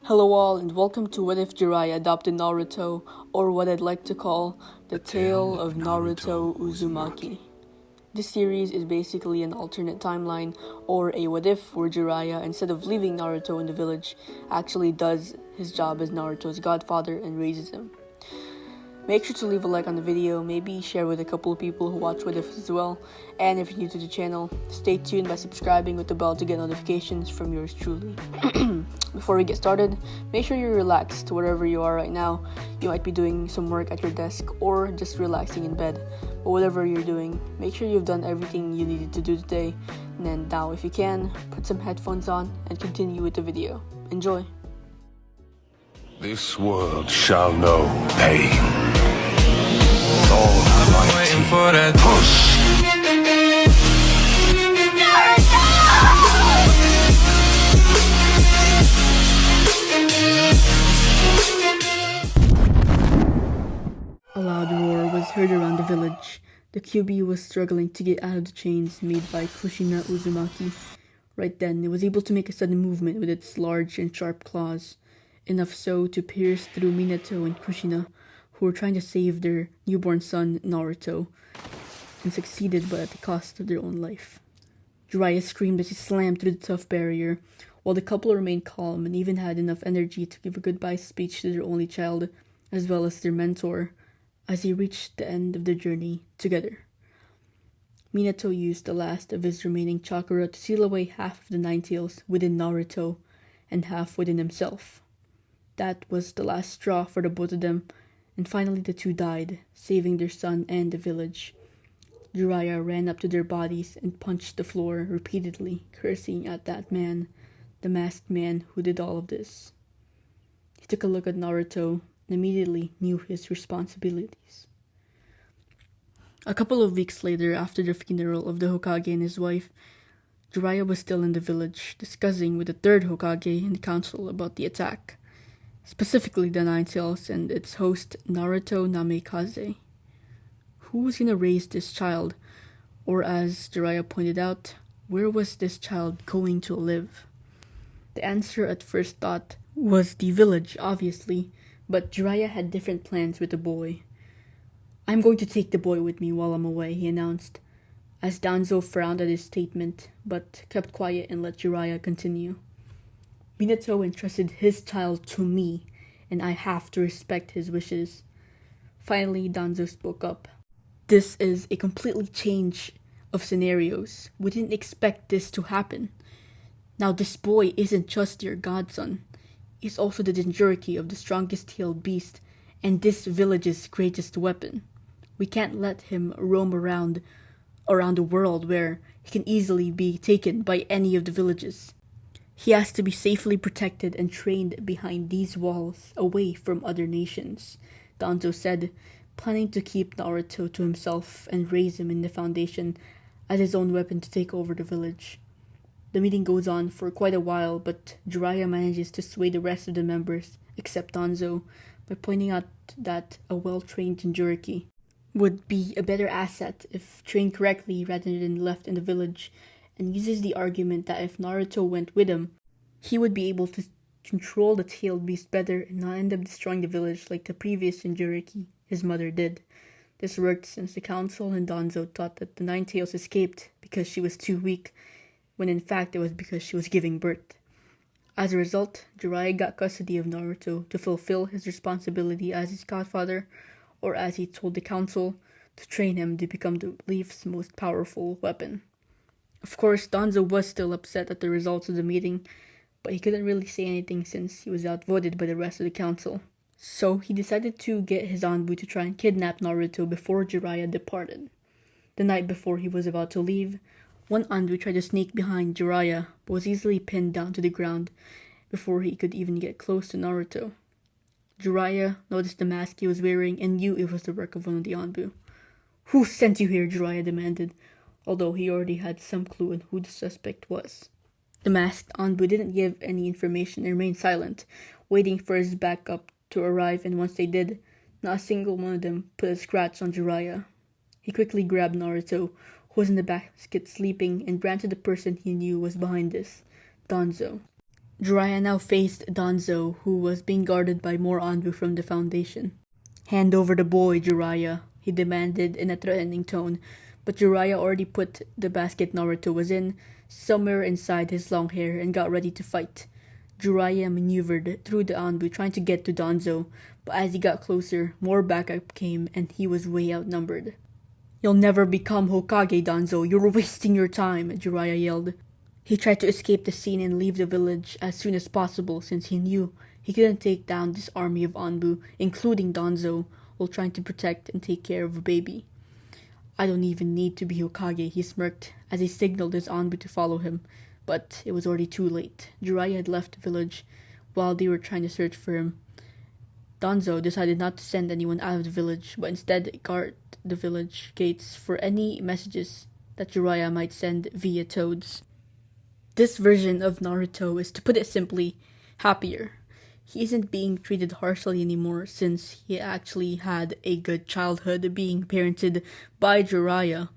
Hello all and welcome to What If Jiraiya Adopted Naruto, or what I'd like to call The Tale of Naruto Uzumaki. This series is basically an alternate timeline, or a what if, where Jiraiya, instead of leaving Naruto in the village, actually does his job as Naruto's godfather and raises him. Make sure to leave a like on the video, maybe share with a couple of people who watch What If as well, and if you're new to the channel, stay tuned by subscribing with the bell to get notifications from yours truly. Before we get started, make sure you're relaxed wherever you are right now. You might be doing some work at your desk or just relaxing in bed, but whatever you're doing, make sure you've done everything you needed to do today, and then now if you can, put some headphones on and continue with the video. Enjoy! This world shall know pain. I've been waiting for that push. A loud roar was heard around the village. The QB was struggling to get out of the chains made by Kushina Uzumaki. Right then, it was able to make a sudden movement with its large and sharp claws, enough so to pierce through Minato and Kushina, who were trying to save their newborn son, Naruto, and succeeded but at the cost of their own life. Jiraiya screamed as he slammed through the tough barrier, while the couple remained calm and even had enough energy to give a goodbye speech to their only child, as well as their mentor, as they reached the end of their journey together. Minato used the last of his remaining chakra to seal away half of the Nine Tails within Naruto, and half within himself. That was the last straw for the both of them, and finally the two died, saving their son and the village. Jiraiya ran up to their bodies and punched the floor repeatedly, cursing at that man, the masked man who did all of this. He took a look at Naruto and immediately knew his responsibilities. A couple of weeks later, after the funeral of the Hokage and his wife, Jiraiya was still in the village, discussing with the third Hokage in the council about the attack, specifically the Nine Tails and its host Naruto Namikaze. Who was going to raise this child? Or as Jiraiya pointed out, where was this child going to live? The answer at first thought was the village, obviously, but Jiraiya had different plans with the boy. "I'm going to take the boy with me while I'm away," he announced, as Danzo frowned at his statement, but kept quiet and let Jiraiya continue. "Minato entrusted his child to me, and I have to respect his wishes." Finally, Danzo spoke up. "This is a completely change of scenarios. We didn't expect this to happen. Now this boy isn't just your godson. He's also the Jinchuriki of the strongest tailed beast, and this village's greatest weapon. We can't let him roam around the world where he can easily be taken by any of the villages. He has to be safely protected and trained behind these walls, away from other nations," Danzo said, planning to keep Naruto to himself and raise him in the foundation as his own weapon to take over the village. The meeting goes on for quite a while, but Jiraiya manages to sway the rest of the members, except Danzo, by pointing out that a well-trained Jinchuriki would be a better asset if trained correctly rather than left in the village, and uses the argument that if Naruto went with him, he would be able to control the tailed beast better and not end up destroying the village like the previous Jinchuriki his mother did. This worked since the council and Danzo thought that the Nine Tails escaped because she was too weak, when in fact it was because she was giving birth. As a result, Jiraiya got custody of Naruto to fulfill his responsibility as his godfather, or as he told the council, to train him to become the Leaf's most powerful weapon. Of course, Danzo was still upset at the results of the meeting, but he couldn't really say anything since he was outvoted by the rest of the council. So he decided to get his Anbu to try and kidnap Naruto before Jiraiya departed. The night before he was about to leave, one Anbu tried to sneak behind Jiraiya, but was easily pinned down to the ground before he could even get close to Naruto. Jiraiya noticed the mask he was wearing and knew it was the work of one of the Anbu. "Who sent you here?" Jiraiya demanded, although he already had some clue on who the suspect was. The masked Anbu didn't give any information and remained silent, waiting for his backup to arrive, and once they did, not a single one of them put a scratch on Jiraiya. He quickly grabbed Naruto, who was in the basket sleeping, and ran to the person he knew was behind this, Danzo. Jiraiya now faced Danzo, who was being guarded by more Anbu from the Foundation. "Hand over the boy, Jiraiya," he demanded in a threatening tone, but Jiraiya already put the basket Naruto was in somewhere inside his long hair and got ready to fight. Jiraiya maneuvered through the Anbu trying to get to Danzo, but as he got closer, more backup came and he was way outnumbered. "You'll never become Hokage, Danzo. You're wasting your time," Jiraiya yelled. He tried to escape the scene and leave the village as soon as possible since he knew he couldn't take down this army of Anbu, including Danzo, while trying to protect and take care of a baby. "I don't even need to be Hokage," he smirked as he signaled his Anbu to follow him, but it was already too late. Jiraiya had left the village while they were trying to search for him. Danzo decided not to send anyone out of the village, but instead guard the village gates for any messages that Jiraiya might send via toads. This version of Naruto is, to put it simply, happier. He isn't being treated harshly anymore since he actually had a good childhood being parented by Jiraiya,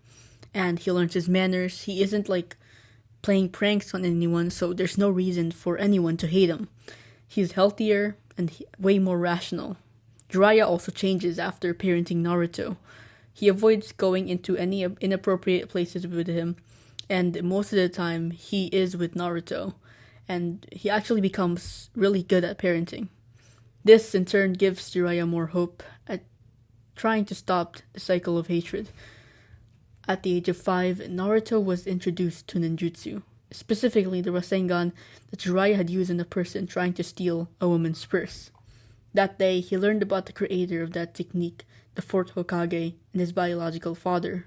and he learns his manners. He isn't playing pranks on anyone, so there's no reason for anyone to hate him. He's healthier and way more rational. Jiraiya also changes after parenting Naruto. He avoids going into any inappropriate places with him, and most of the time he is with Naruto, and he actually becomes really good at parenting. This in turn gives Jiraiya more hope at trying to stop the cycle of hatred. At the age of 5, Naruto was introduced to ninjutsu, specifically the Rasengan that Jiraiya had used on a person trying to steal a woman's purse. That day, he learned about the creator of that technique, the 4th Hokage, and his biological father,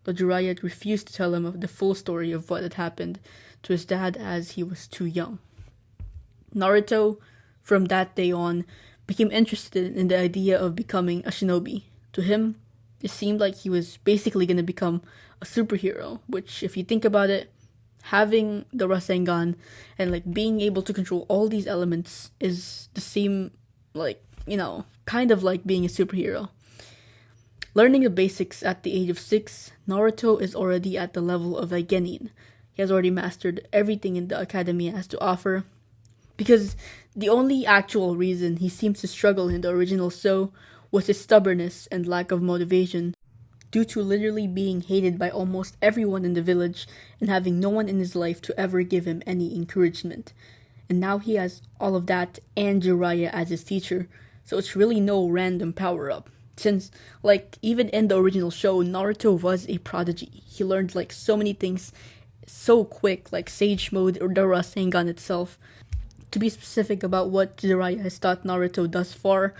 though Jiraiya refused to tell him of the full story of what had happened to his dad as he was too young. Naruto, from that day on, became interested in the idea of becoming a shinobi. To him, it seemed like he was basically going to become a superhero, which, if you think about it, having the Rasengan and being able to control all these elements is the same, kind of like being a superhero. Learning the basics at the age of 6, Naruto is already at the level of a genin. He has already mastered everything in the academy has to offer, because the only actual reason he seems to struggle in the original show was his stubbornness and lack of motivation, due to literally being hated by almost everyone in the village and having no one in his life to ever give him any encouragement. And now he has all of that and Jiraiya as his teacher, so it's really no random power-up. Since, even in the original show, Naruto was a prodigy. He learned, so many things so quick, like Sage Mode or the Rasengan itself. To be specific about what Jiraiya has taught Naruto thus far,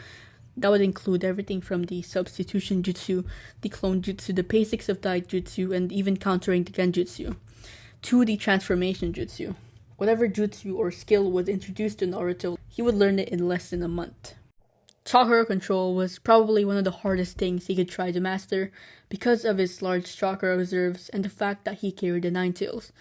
that would include everything from the substitution jutsu, the clone jutsu, the basics of taijutsu, and even countering the genjutsu, to the transformation jutsu. Whatever jutsu or skill was introduced to Naruto, he would learn it in less than a month. Chakra control was probably one of the hardest things he could try to master because of his large chakra reserves and the fact that he carried the Nine Tails.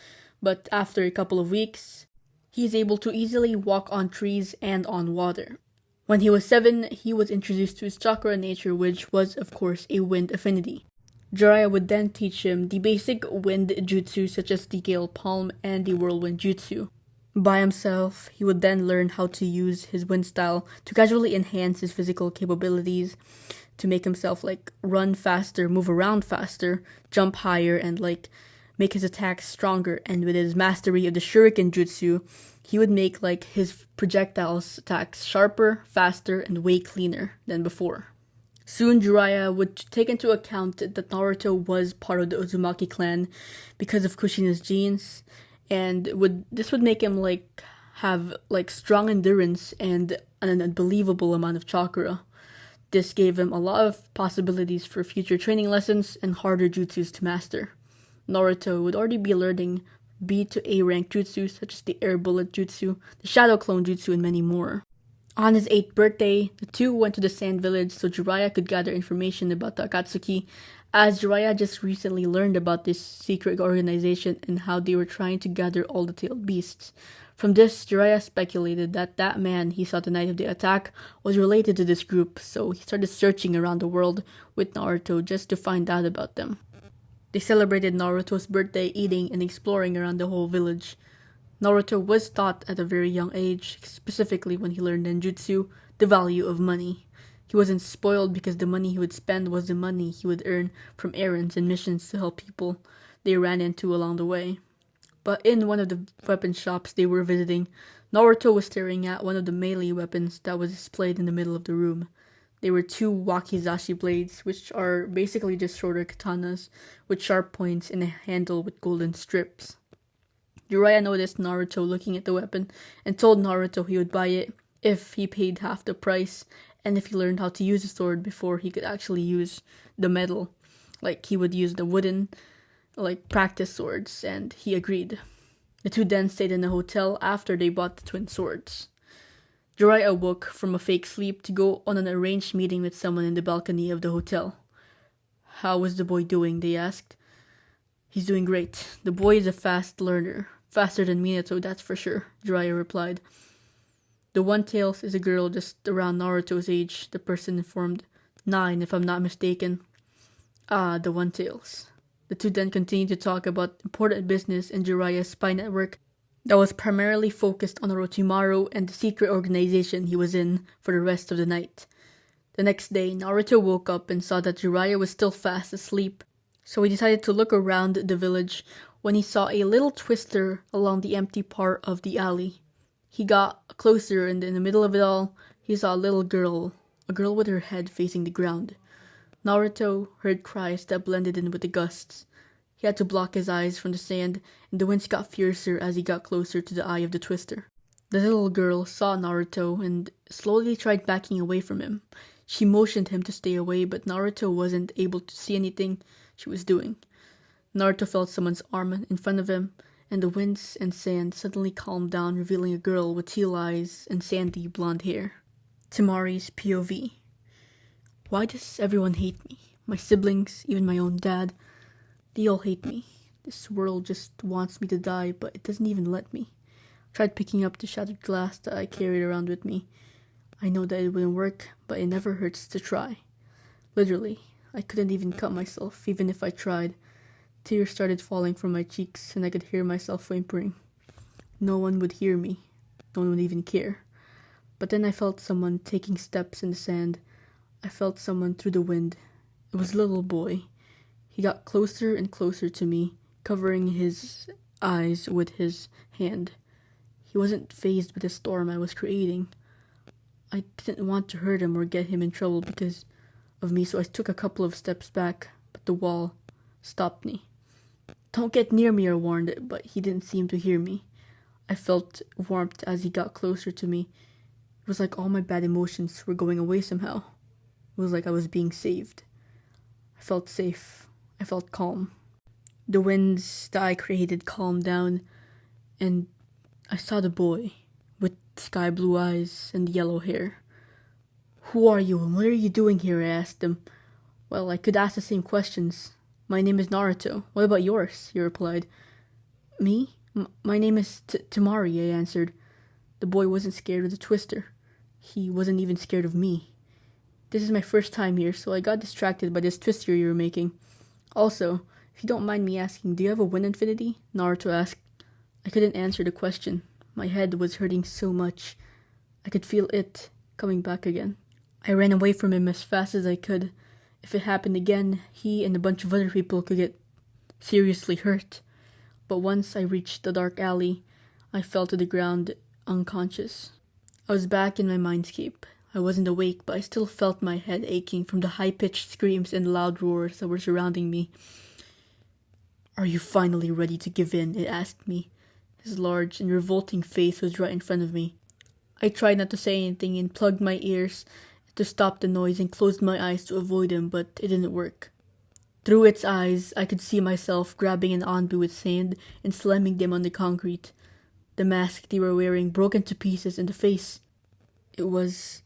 But after a couple of weeks, he is able to easily walk on trees and on water. When he was 7, he was introduced to his chakra nature, which was, of course, a wind affinity. Jiraiya would then teach him the basic wind jutsu such as the Gale Palm and the Whirlwind Jutsu. By himself, he would then learn how to use his wind style to casually enhance his physical capabilities, to make himself run faster, move around faster, jump higher, and make his attacks stronger. And with his mastery of the Shuriken Jutsu, he would make his projectiles attacks sharper, faster, and way cleaner than before. Soon Jiraiya would take into account that Naruto was part of the Uzumaki clan because of Kushina's genes, and this would make him have strong endurance and an unbelievable amount of chakra. This gave him a lot of possibilities for future training lessons and harder jutsus to master. Naruto would already be learning B to A rank jutsu such as the Air Bullet Jutsu, the Shadow Clone Jutsu, and many more. On his 8th birthday, the two went to the Sand Village so Jiraiya could gather information about the Akatsuki, as Jiraiya just recently learned about this secret organization and how they were trying to gather all the tailed beasts. From this, Jiraiya speculated that that man he saw the night of the attack was related to this group, so he started searching around the world with Naruto just to find out about them. They celebrated Naruto's birthday eating and exploring around the whole village. Naruto was taught at a very young age, specifically when he learned ninjutsu, the value of money. He wasn't spoiled because the money he would spend was the money he would earn from errands and missions to help people they ran into along the way. But in one of the weapon shops they were visiting, Naruto was staring at one of the melee weapons that was displayed in the middle of the room. They were two wakizashi blades, which are basically just shorter katanas with sharp points and a handle with golden strips. Jiraiya noticed Naruto looking at the weapon and told Naruto he would buy it if he paid half the price and if he learned how to use the sword before he could actually use the metal. Like he would use the wooden, practice swords, and he agreed. The two then stayed in a hotel after they bought the twin swords. Jiraiya woke from a fake sleep to go on an arranged meeting with someone in the balcony of the hotel. How was the boy doing? They asked. He's doing great. The boy is a fast learner. Faster than Minato, that's for sure, Jiraiya replied. The One-Tails is a girl just around Naruto's age, the person informed. 9, if I'm not mistaken. Ah, the One-Tails. The two then continued to talk about important business in Jiraiya's spy network that was primarily focused on Orochimaru and the secret organization he was in for the rest of the night. The next day, Naruto woke up and saw that Jiraiya was still fast asleep, so he decided to look around the village when he saw a little twister along the empty part of the alley. He got closer and in the middle of it all, he saw a girl with her head facing the ground. Naruto heard cries that blended in with the gusts. He had to block his eyes from the sand, and the winds got fiercer as he got closer to the eye of the twister. The little girl saw Naruto and slowly tried backing away from him. She motioned him to stay away, but Naruto wasn't able to see anything she was doing. Naruto felt someone's arm in front of him, and the winds and sand suddenly calmed down, revealing a girl with teal eyes and sandy blonde hair. Temari's POV. Why does everyone hate me? My siblings, even my own dad. They all hate me. This world just wants me to die, but it doesn't even let me. I tried picking up the shattered glass that I carried around with me. I know that it wouldn't work, but it never hurts to try. Literally, I couldn't even cut myself, even if I tried. Tears started falling from my cheeks, and I could hear myself whimpering. No one would hear me. No one would even care. But then I felt someone taking steps in the sand. I felt someone through the wind. It was a little boy. He got closer and closer to me, covering his eyes with his hand. He wasn't fazed with the storm I was creating. I didn't want to hurt him or get him in trouble because of me, so I took a couple of steps back, but the wall stopped me. Don't get near me, I warned, but he didn't seem to hear me. I felt warmth as he got closer to me. It was like all my bad emotions were going away somehow. It was like I was being saved. I felt safe. I felt calm. The winds that I created calmed down, and I saw the boy with sky blue eyes and yellow hair. Who are you and what are you doing here? I asked him. Well, I could ask the same questions. My name is Naruto. What about yours? He replied. Me? My name is Temari, I answered. The boy wasn't scared of the twister. He wasn't even scared of me. This is my first time here, so I got distracted by this twister you were making. Also, if you don't mind me asking, do you have a wind infinity? Naruto asked. I couldn't answer the question. My head was hurting so much. I could feel it coming back again. I ran away from him as fast as I could. If it happened again, he and a bunch of other people could get seriously hurt. But once I reached the dark alley, I fell to the ground unconscious. I was back in my mindscape. I wasn't awake, but I still felt my head aching from the high-pitched screams and loud roars that were surrounding me. Are you finally ready to give in? It asked me. His large and revolting face was right in front of me. I tried not to say anything and plugged my ears to stop the noise and closed my eyes to avoid him, but it didn't work. Through its eyes, I could see myself grabbing an Anbu with sand and slamming them on the concrete. The mask they were wearing broke into pieces in the face. It was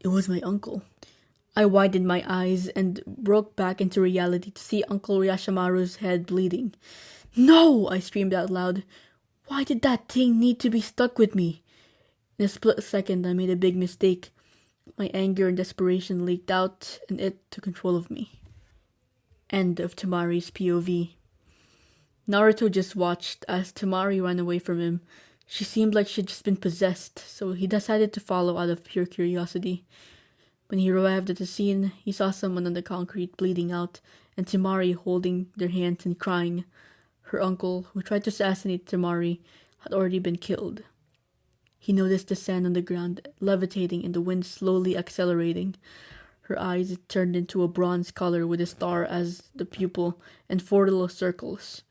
my uncle. I widened my eyes and broke back into reality to see Uncle Yashimaru's head bleeding. No! I screamed out loud. Why did that thing need to be stuck with me? In a split second, I made a big mistake. My anger and desperation leaked out, and it took control of me. End of Temari's POV. Naruto just watched as Temari ran away from him, She seemed like she'd just been possessed, so he decided to follow out of pure curiosity. When he arrived at the scene, he saw someone on the concrete bleeding out, and Temari holding their hands and crying. Her uncle, who tried to assassinate Temari, had already been killed. He noticed the sand on the ground levitating and the wind slowly accelerating. Her eyes turned into a bronze color with a star as the pupil and 4 little circles.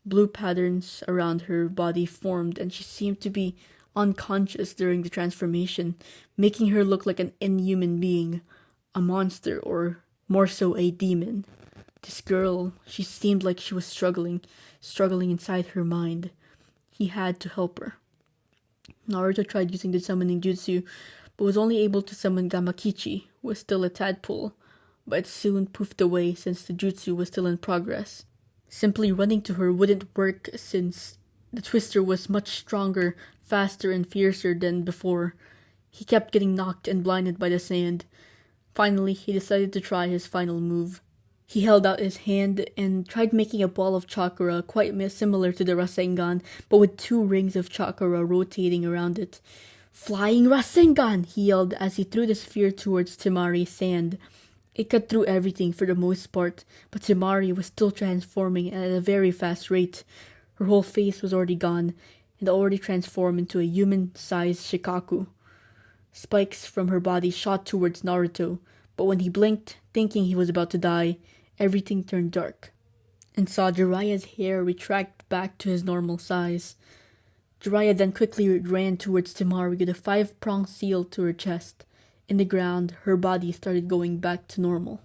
Blue patterns around her body formed, and she seemed to be unconscious during the transformation, making her look like an inhuman being, a monster, or more so a demon. This girl, she seemed like she was struggling inside her mind. He had to help her. Naruto tried using the summoning jutsu, but was only able to summon Gamakichi, who was still a tadpole, but it soon poofed away since the jutsu was still in progress. Simply running to her wouldn't work since the twister was much stronger, faster, and fiercer than before. He kept getting knocked and blinded by the sand. Finally, he decided to try his final move. He held out his hand and tried making a ball of chakra quite similar to the Rasengan, but with 2 rings of chakra rotating around it. "Flying Rasengan!" he yelled as he threw the sphere towards Temari's sand. It cut through everything for the most part, but Temari was still transforming at a very fast rate. Her whole face was already gone, and already transformed into a human-sized Shikaku. Spikes from her body shot towards Naruto, but when he blinked, thinking he was about to die, everything turned dark, and saw Jiraiya's hair retract back to his normal size. Jiraiya then quickly ran towards Temari with a 5-pronged seal to her chest. In the ground, her body started going back to normal.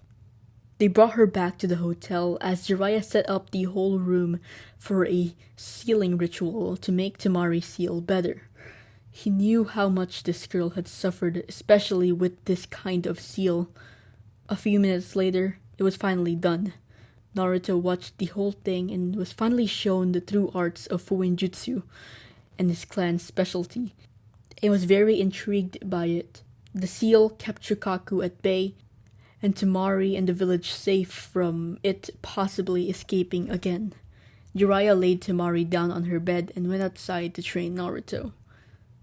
They brought her back to the hotel as Jiraiya set up the whole room for a sealing ritual to make Temari seal better. He knew how much this girl had suffered, especially with this kind of seal. A few minutes later, it was finally done. Naruto watched the whole thing and was finally shown the true arts of Fuinjutsu and his clan's specialty, and was very intrigued by it. The seal kept Shukaku at bay, and Temari and the village safe from it possibly escaping again. Jiraiya laid Temari down on her bed and went outside to train Naruto.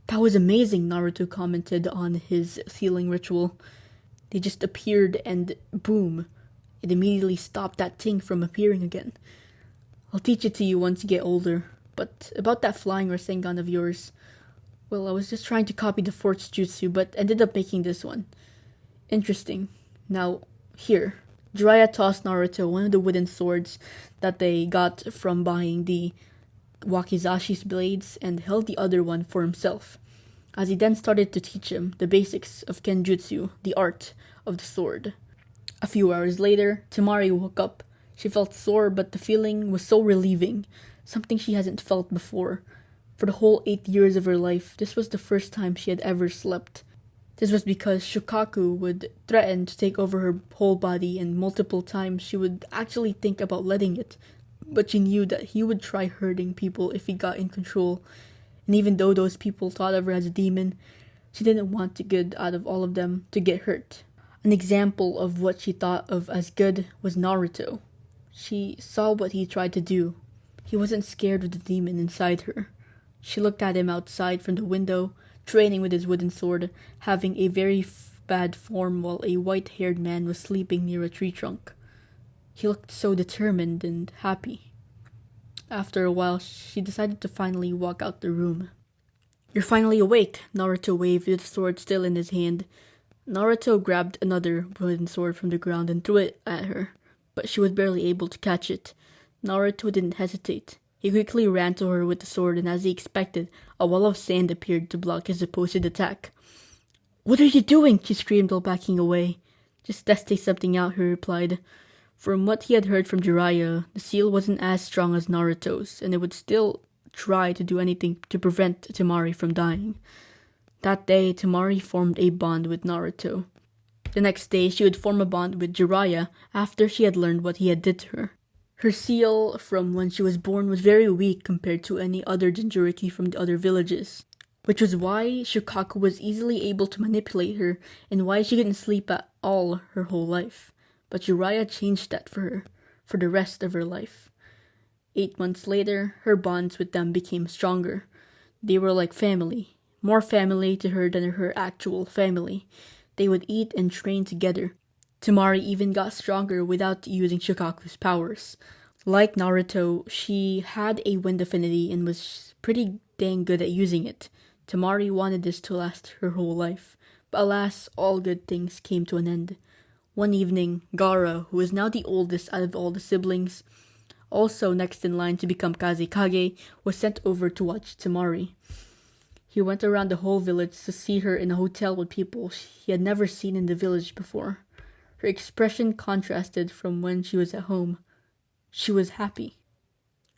"That was amazing," Naruto commented on his sealing ritual. "They just appeared and boom, it immediately stopped that thing from appearing again. I'll teach it to you once you get older. But about that flying Rasengan of yours, well, I was just trying to copy the Force Jutsu, but ended up making this one. Interesting. Now, here." Jiraiya tossed Naruto one of the wooden swords that they got from buying the Wakizashi's blades and held the other one for himself, as he then started to teach him the basics of Kenjutsu, the art of the sword. A few hours later, Temari woke up. She felt sore, but the feeling was so relieving, something she hasn't felt before. For the whole 8 years of her life, this was the first time she had ever slept. This was because Shukaku would threaten to take over her whole body, and multiple times she would actually think about letting it. But she knew that he would try hurting people if he got in control. And even though those people thought of her as a demon, she didn't want the good out of all of them to get hurt. An example of what she thought of as good was Naruto. She saw what he tried to do. He wasn't scared of the demon inside her. She looked at him outside from the window, training with his wooden sword, having a very bad form while a white-haired man was sleeping near a tree trunk. He looked so determined and happy. After a while, she decided to finally walk out the room. "You're finally awake," Naruto waved with the sword still in his hand. Naruto grabbed another wooden sword from the ground and threw it at her, but she was barely able to catch it. Naruto didn't hesitate. He quickly ran to her with the sword, and as he expected, a wall of sand appeared to block his supposed attack. "What are you doing?" she screamed while backing away. "Just testing something out," he replied. From what he had heard from Jiraiya, the seal wasn't as strong as Naruto's, and it would still try to do anything to prevent Temari from dying. That day, Temari formed a bond with Naruto. The next day, she would form a bond with Jiraiya after she had learned what he had did to her. Her seal from when she was born was very weak compared to any other Jinchuriki from the other villages, which was why Shukaku was easily able to manipulate her and why she couldn't sleep at all her whole life. But Jiraiya changed that for her, for the rest of her life. 8 months later, her bonds with them became stronger. They were like family, more family to her than her actual family. They would eat and train together. Temari even got stronger without using Shikaku's powers. Like Naruto, she had a wind affinity and was pretty dang good at using it. Temari wanted this to last her whole life, but alas, all good things came to an end. One evening, Gaara, who is now the oldest out of all the siblings, also next in line to become Kazekage, was sent over to watch Temari. He went around the whole village to see her in a hotel with people he had never seen in the village before. Her expression contrasted from when she was at home. She was happy.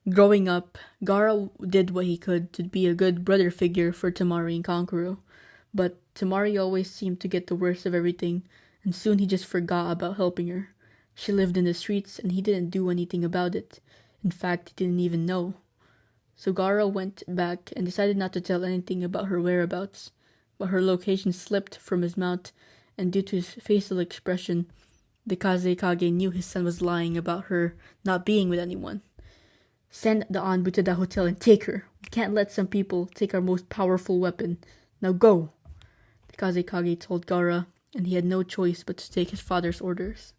Growing up, Gaara did what he could to be a good brother figure for Temari and Kankuro, but Temari always seemed to get the worst of everything, and soon he just forgot about helping her. She lived in the streets and he didn't do anything about it. In fact, he didn't even know. So Gaara went back and decided not to tell anything about her whereabouts, but her location slipped from his mouth, and due to his facial expression, the Kazekage knew his son was lying about her not being with anyone. Send the Anbu to that hotel and take her. We can't let some people take our most powerful weapon. Now go! The Kazekage told Gaara, and he had no choice but to take his father's orders.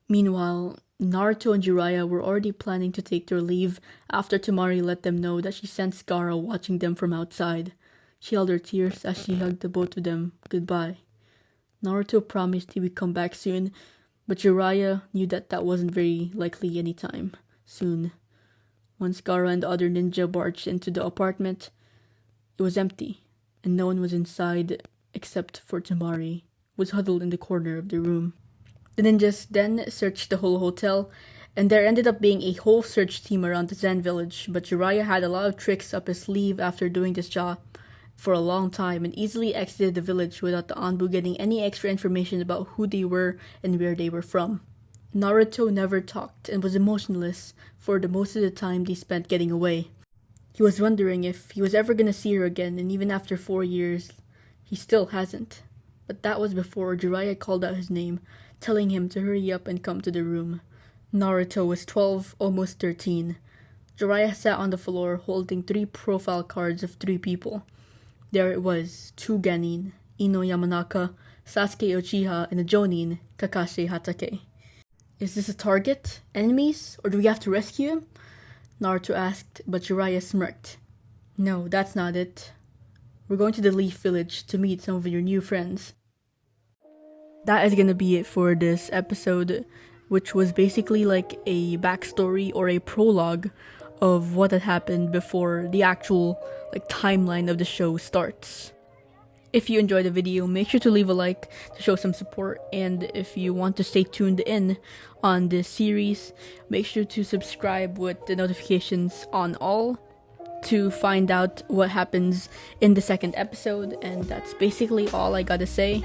Meanwhile, Naruto and Jiraiya were already planning to take their leave after Temari let them know that she sensed Gaara watching them from outside. She held her tears as she hugged the both of them goodbye. Naruto promised he would come back soon, but Jiraiya knew that wasn't very likely anytime soon. Once Gaara and the other ninja barged into the apartment, it was empty, and no one was inside except for Temari, who was huddled in the corner of the room. The ninjas then searched the whole hotel, and there ended up being a whole search team around the Zen village, but Jiraiya had a lot of tricks up his sleeve after doing this job for a long time and easily exited the village without the Anbu getting any extra information about who they were and where they were from. Naruto never talked and was emotionless for the most of the time they spent getting away. He was wondering if he was ever gonna see her again, and even after 4 years, he still hasn't. But that was before Jiraiya called out his name, telling him to hurry up and come to the room. Naruto was 12, almost 13. Jiraiya sat on the floor holding 3 profile cards of 3 people. There it was, 2 Genin, Ino Yamanaka, Sasuke Uchiha, and a Jonin, Kakashi Hatake. Is this a target? Enemies? Or do we have to rescue him? Naruto asked, but Jiraiya smirked. No, that's not it. We're going to the Leaf Village to meet some of your new friends. That is gonna be it for this episode, which was basically like a backstory or a prologue of what had happened before the actual timeline of the show starts. If you enjoyed the video, make sure to leave a like to show some support, and if you want to stay tuned in on this series, make sure to subscribe with the notifications on all to find out what happens in the second episode. And that's basically all I gotta say.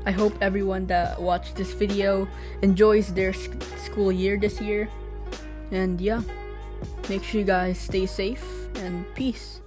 I hope everyone that watched this video enjoys their school year this year, and yeah, make sure you guys stay safe and peace.